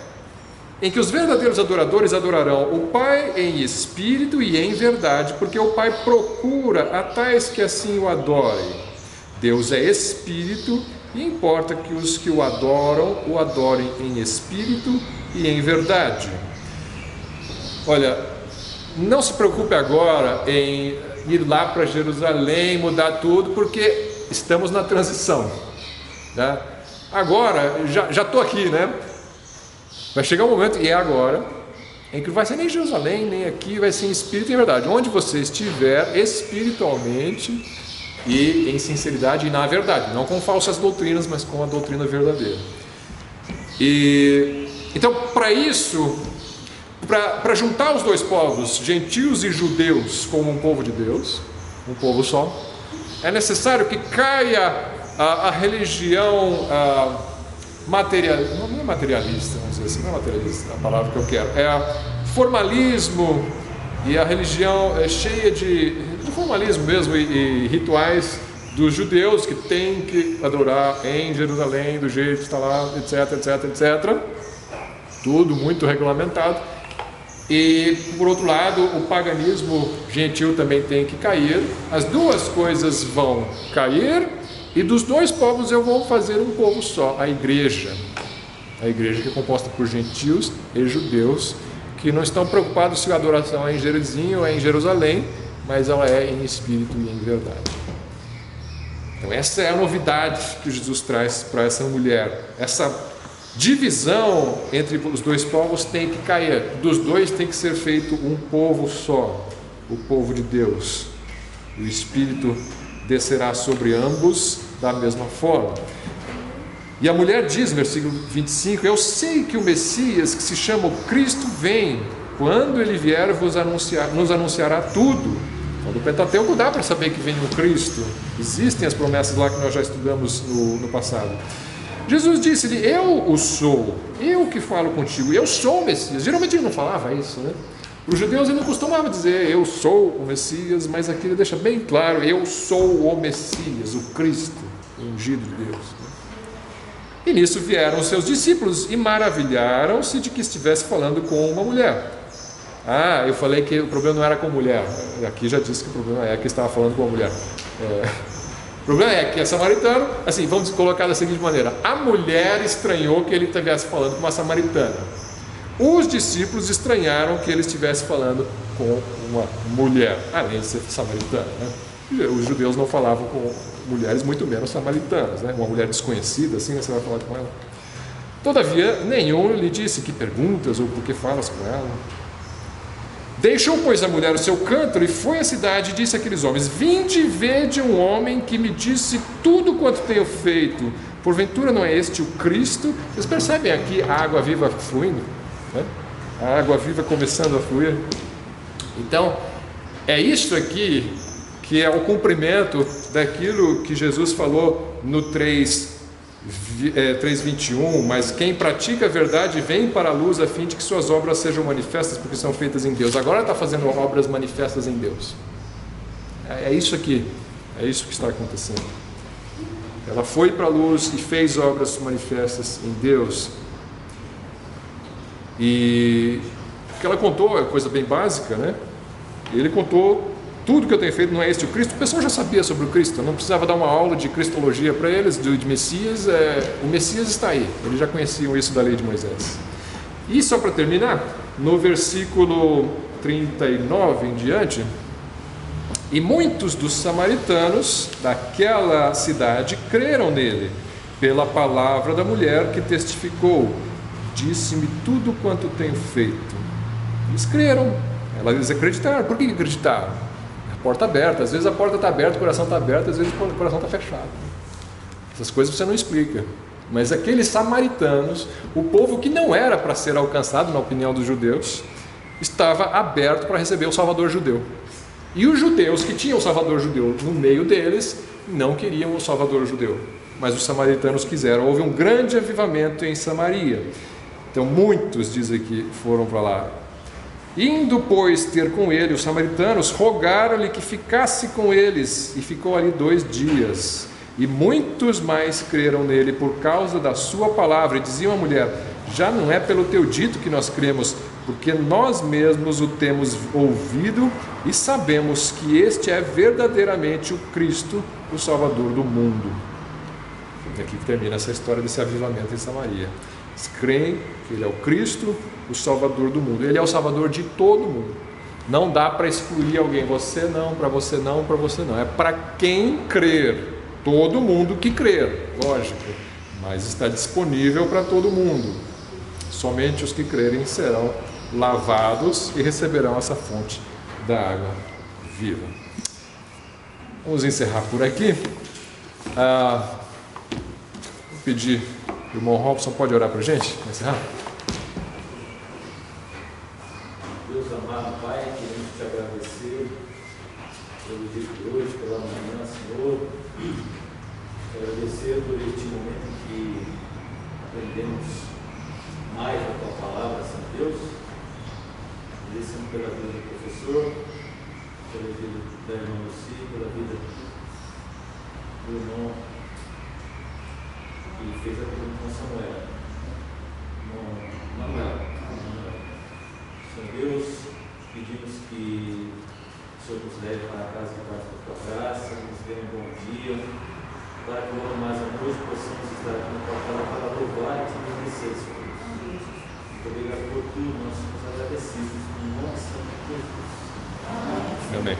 em que os verdadeiros adoradores adorarão o Pai em espírito e em verdade, porque o Pai procura a tais que assim o adorem. Deus é espírito, e importa que os que o adorem em espírito e em verdade. Olha, não se preocupe agora em ir lá para Jerusalém, mudar tudo, porque estamos na transição, né? Agora, já estou aqui, né? Vai chegar um momento, e é agora, em que não vai ser nem em Jerusalém, nem aqui, vai ser em espírito e em verdade. Onde você estiver espiritualmente e em sinceridade e na verdade, não com falsas doutrinas, mas com a doutrina verdadeira. E então, para isso, para juntar os dois povos, gentios e judeus, como um povo de Deus, um povo só, é necessário que caia a religião não é materialista, vamos dizer assim, não é materialista a palavra que eu quero, é formalismo, e a religião é cheia de formalismo mesmo e rituais dos judeus que têm que adorar em Jerusalém do jeito que está lá, etc, etc, etc. Tudo muito regulamentado. E, por outro lado, o paganismo gentil também tem que cair. As duas coisas vão cair, e dos dois povos eu vou fazer um povo só, a igreja. A igreja que é composta por gentios e judeus, que não estão preocupados se a adoração é em Jerusalém ou é em Jerusalém, mas ela é em espírito e em verdade. Então essa é a novidade que Jesus traz para essa mulher. Essa divisão entre os dois povos tem que cair. Dos dois tem que ser feito um povo só, o povo de Deus. O Espírito descerá sobre ambos da mesma forma. E a mulher diz, versículo 25, eu sei que o Messias, que se chama o Cristo, vem. Quando ele vier, nos anunciará tudo. Então, do Pentateuco dá para saber que vem o Cristo. Existem as promessas lá que nós já estudamos no passado. Jesus disse-lhe, eu o sou, eu que falo contigo, eu sou o Messias. Geralmente ele não falava isso, né? Os judeus ele não costumava dizer, eu sou o Messias, mas aqui ele deixa bem claro, eu sou o Messias, o Cristo, o ungido de Deus. E nisso vieram os seus discípulos e maravilharam-se de que estivesse falando com uma mulher. Ah, eu falei que o problema não era com mulher. Aqui já disse que o problema é que estava falando com uma mulher. O problema é que é samaritano, assim, vamos colocar da seguinte maneira: a mulher estranhou que ele estivesse falando com uma samaritana. Os discípulos estranharam que ele estivesse falando com uma mulher, além de ser samaritana, né? Os judeus não falavam com mulheres, muito menos samaritanas, né? Uma mulher desconhecida, assim, você vai falar com ela. Todavia, nenhum lhe disse que perguntas ou por que falas com ela. Deixou, pois, a mulher o seu cântaro e foi à cidade e disse àqueles homens: vinde e vede um homem que me disse tudo quanto tenho feito. Porventura não é este o Cristo? Vocês percebem aqui a água viva fluindo, né? A água viva começando a fluir. Então, é isso aqui que é o cumprimento daquilo que Jesus falou no 3:21, mas quem pratica a verdade vem para a luz a fim de que suas obras sejam manifestas, porque são feitas em Deus. Agora está fazendo obras manifestas em Deus. É isso aqui, é isso que está acontecendo. Ela foi para a luz e fez obras manifestas em Deus. E o que ela contou é coisa bem básica, né? Ele contou tudo que eu tenho feito, não é este o Cristo. O pessoal já sabia sobre o Cristo, não precisava dar uma aula de cristologia para eles, de Messias. O Messias está aí, eles já conheciam isso da lei de Moisés. E só para terminar, no versículo 39 em diante, e muitos dos samaritanos daquela cidade creram nele, pela palavra da mulher que testificou, disse-me tudo quanto tenho feito. Eles creram, eles acreditaram. Por que acreditaram? Porta aberta, às vezes a porta está aberta, o coração está aberto, às vezes o coração está fechado. Essas coisas você não explica. Mas aqueles samaritanos, o povo que não era para ser alcançado, na opinião dos judeus, estava aberto para receber o Salvador judeu. E os judeus que tinham o Salvador judeu no meio deles, não queriam o Salvador judeu. Mas os samaritanos quiseram. Houve um grande avivamento em Samaria. Então muitos, diz aqui, foram para lá. Indo, pois, ter com ele, os samaritanos rogaram-lhe que ficasse com eles, e ficou ali 2 dias. E muitos mais creram nele por causa da sua palavra. E dizia a mulher: já não é pelo teu dito que nós cremos, porque nós mesmos o temos ouvido e sabemos que este é verdadeiramente o Cristo, o Salvador do mundo. E aqui termina essa história desse avivamento em Samaria. Eles creem que ele é o Cristo, o Salvador do mundo. Ele é o Salvador de todo mundo. Não dá para excluir alguém. Você não, para você não, para você não. É para quem crer. Todo mundo que crer, lógico. Mas está disponível para todo mundo. Somente os que crerem serão lavados e receberão essa fonte da água viva. Vamos encerrar por aqui. Vou pedir, o irmão Robson pode orar para a gente? Vamos encerrar? Deus amado, Pai, queremos te agradecer pelo dia de hoje, pela manhã, Senhor. Te agradecer por este momento em que aprendemos mais a tua palavra, Senhor Deus. Agradecemos pela vida do professor, pela vida da irmã Lucy, pela vida do irmão que fez a pergunta com Samuel. Manuel. Senhor Deus, pedimos que o Senhor nos leve para a casa de parte da tua graça, nos dê um bom dia, para que logo mais à noite possamos estar aqui na tua casa para louvar e te agradecer, Senhor Deus. Muito obrigado por tudo, nós somos agradecidos no nome santo de Jesus. Amém.